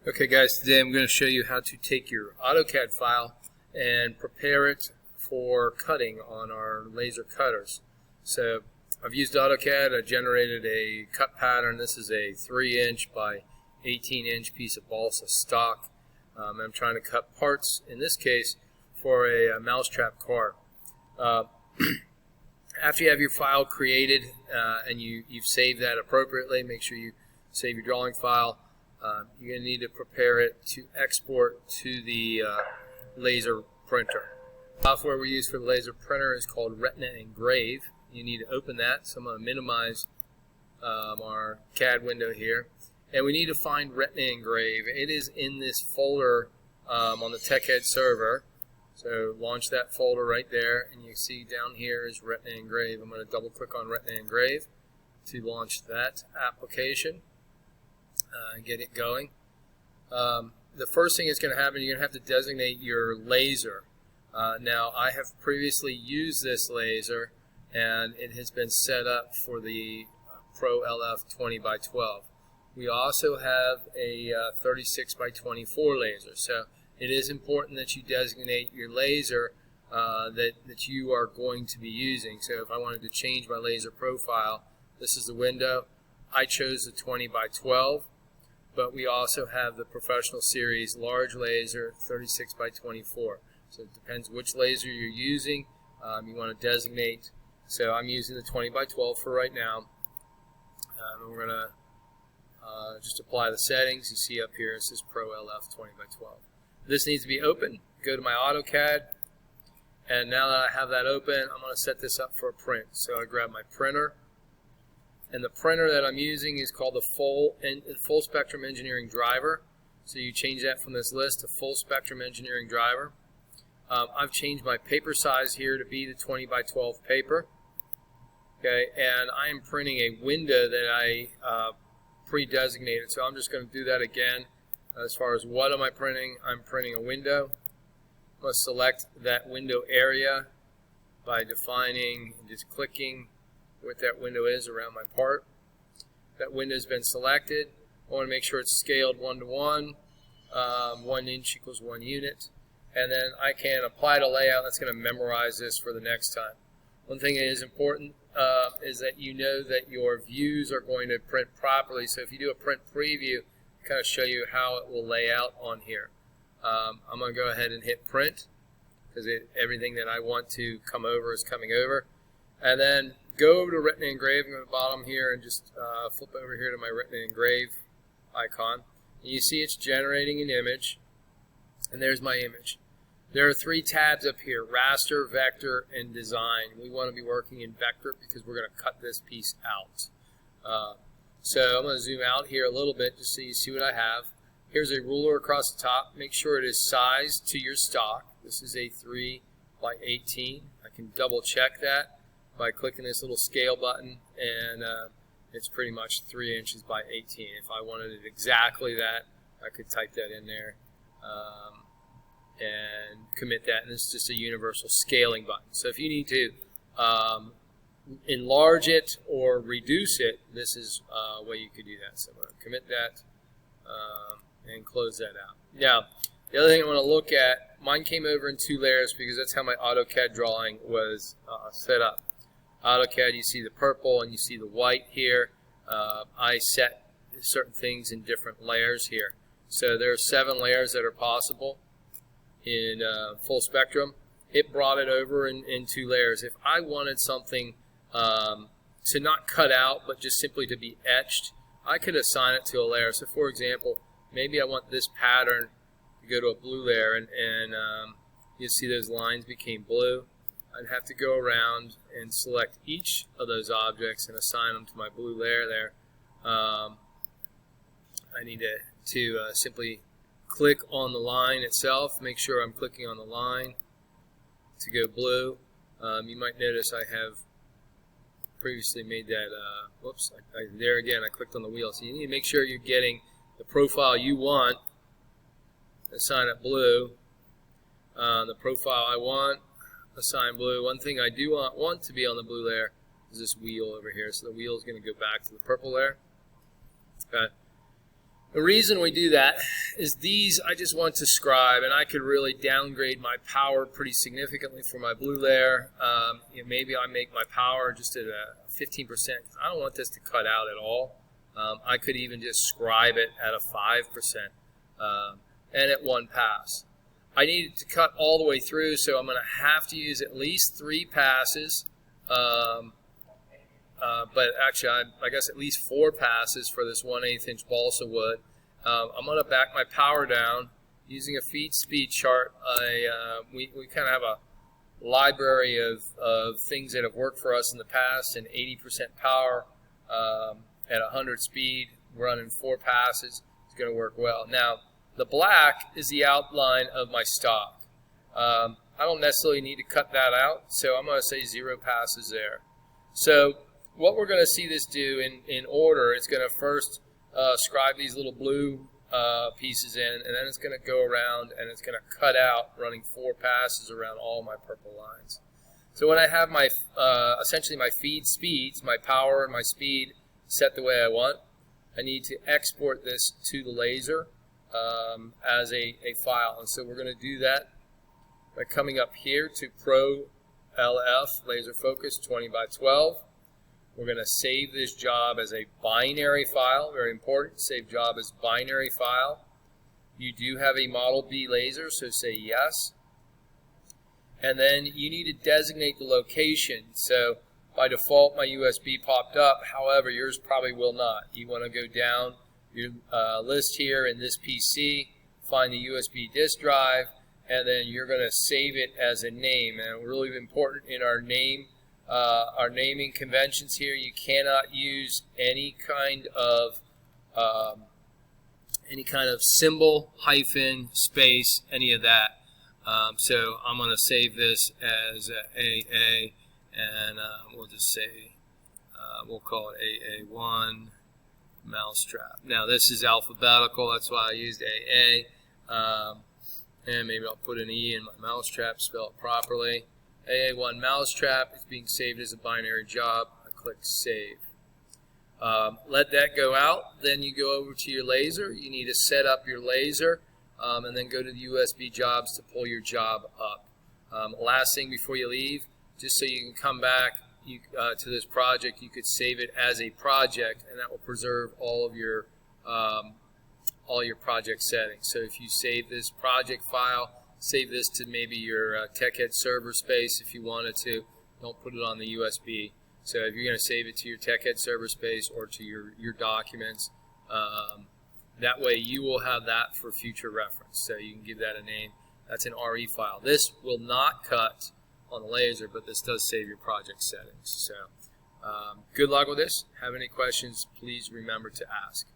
Okay guys, today I'm going to show you how to take your AutoCAD file and prepare it for cutting on our laser cutters. So I've used AutoCAD. I generated a cut pattern. This is a 3-inch by 18-inch piece of balsa stock. I'm trying to cut parts, in this case, for a mousetrap car. After you have your file created and you've saved that appropriately, make sure you save your drawing file. You're going to need to prepare it to export to the laser printer. The software we use for the laser printer is called Retina Engrave. You need to open that, so I'm going to minimize our CAD window here. And we need to find Retina Engrave. It is in this folder on the TechEd server. So launch that folder right there, and you see down here is Retina Engrave. I'm going to double click on Retina Engrave to launch that application. Get it going. The first thing that's going to happen, you're going to have to designate your laser. Now, I have previously used this laser, and it has been set up for the Pro LF 20x12. We also have a 36x24 laser, so it is important that you designate your laser that you are going to be using. So if I wanted to change my laser profile, this is the window. I chose the 20x12. But we also have the Professional Series large laser 36x24. So it depends which laser you're using. You want to designate. So I'm using the 20x12 for right now. And we're going to just apply the settings. You see up here it says Pro LF 20x12. This needs to be open. Go to my AutoCAD. And now that I have that open, I'm going to set this up for a print. So I grab my printer. And the printer that I'm using is called the Full Spectrum Engineering Driver. So you change that from this list to Full Spectrum Engineering Driver. I've changed my paper size here to be the 20x12 paper. Okay, and I am printing a window that I pre-designated. So I'm just going to do that again. As far as what am I printing? I'm printing a window. I'm going to select that window area by defining and just clicking what that window is around my part. That window has been selected. I want to make sure it's scaled 1:1. 1 inch equals 1 unit. And then I can apply to layout. That's going to memorize this for the next time. One thing that is important is that you know that your views are going to print properly. So if you do a print preview, kind of show you how it will lay out on here. I'm going to go ahead and hit print because everything that I want to come over is coming over. And then go over to Retina Engrave at the bottom here and just flip over here to my Retina Engrave icon. And you see it's generating an image, and there's my image. There are 3 tabs up here: raster, vector, and design. We want to be working in vector because we're going to cut this piece out. So I'm going to zoom out here a little bit just so you see what I have. Here's a ruler across the top. Make sure it is sized to your stock. This is a 3x18. I can double check that by clicking this little scale button, and it's pretty much 3 inches by 18. If I wanted it exactly that, I could type that in there and commit that, and it's just a universal scaling button. So if you need to enlarge it or reduce it, this is a way you could do that. So I'm going to commit that and close that out. Now, the other thing I want to look at, mine came over in 2 layers because that's how my AutoCAD drawing was set up. AutoCAD, you see the purple and you see the white here. I set certain things in different layers here. So there are 7 layers that are possible in full spectrum. It brought it over in 2 layers. If I wanted something to not cut out but just simply to be etched, I could assign it to a layer. So for example, maybe I want this pattern to go to a blue layer, and you see those lines became blue. I'd have to go around and select each of those objects and assign them to my blue layer there. I need to simply click on the line itself, make sure I'm clicking on the line to go blue. You might notice I have previously made that, whoops, there again I clicked on the wheel. So you need to make sure you're getting the profile you want, assign it blue. The profile I want, assign blue. One thing I do want to be on the blue layer is this wheel over here. So the wheel is going to go back to the purple layer. Okay. The reason we do that is these I just want to scribe, and I could really downgrade my power pretty significantly for my blue layer. Maybe I make my power just at a 15%. I don't want this to cut out at all. I could even just scribe it at a 5% and at one pass. I need it to cut all the way through, so I'm going to have to use at least 3 passes. But actually, I guess at least 4 passes for this 1/8 inch balsa wood. I'm going to back my power down using a feed speed chart. We kind of have a library of things that have worked for us in the past, and 80% power at 100 speed, running 4 passes is going to work well. Now, the black is the outline of my stock. I don't necessarily need to cut that out, so I'm going to say 0 passes there. So what we're going to see this do in order, it's going to first scribe these little blue pieces in, and then it's going to go around and it's going to cut out, running 4 passes around all my purple lines. So when I have my essentially my feed speeds, my power and my speed set the way I want, I need to export this to the laser as a file. And so we're going to do that by coming up here to Pro LF Laser Focus 20x12. We're going to save this job as a binary file. Very important. Save job as binary file. You do have a Model B laser, so say yes. And then you need to designate the location. So by default, my USB popped up. However, yours probably will not. You want to go down your list here in this PC, find the USB disk drive, and then you're going to save it as a name. And really important in our naming conventions here, you cannot use any kind of symbol, hyphen, space, any of that. So I'm going to save this as AA, and we'll just say we'll call it AA1 mousetrap. Now this is alphabetical, that's why I used AA. And maybe I'll put an E in my mousetrap, spell it properly. AA1 mousetrap is being saved as a binary job. I click Save. Let that go out. Then you go over to your laser. You need to set up your laser, and then go to the USB jobs to pull your job up. Last thing before you leave, just so you can come back to this project, you could save it as a project, and that will preserve all of your project settings. So if you save this project file, save this to maybe your TechEd server space if you wanted to. Don't put it on the USB. So if you're going to save it to your TechEd server space or to your documents, that way you will have that for future reference. So you can give that a name. That's an RE file. This will not cut on the laser, but this does save your project settings. So good luck with this. Have any questions, please remember to ask.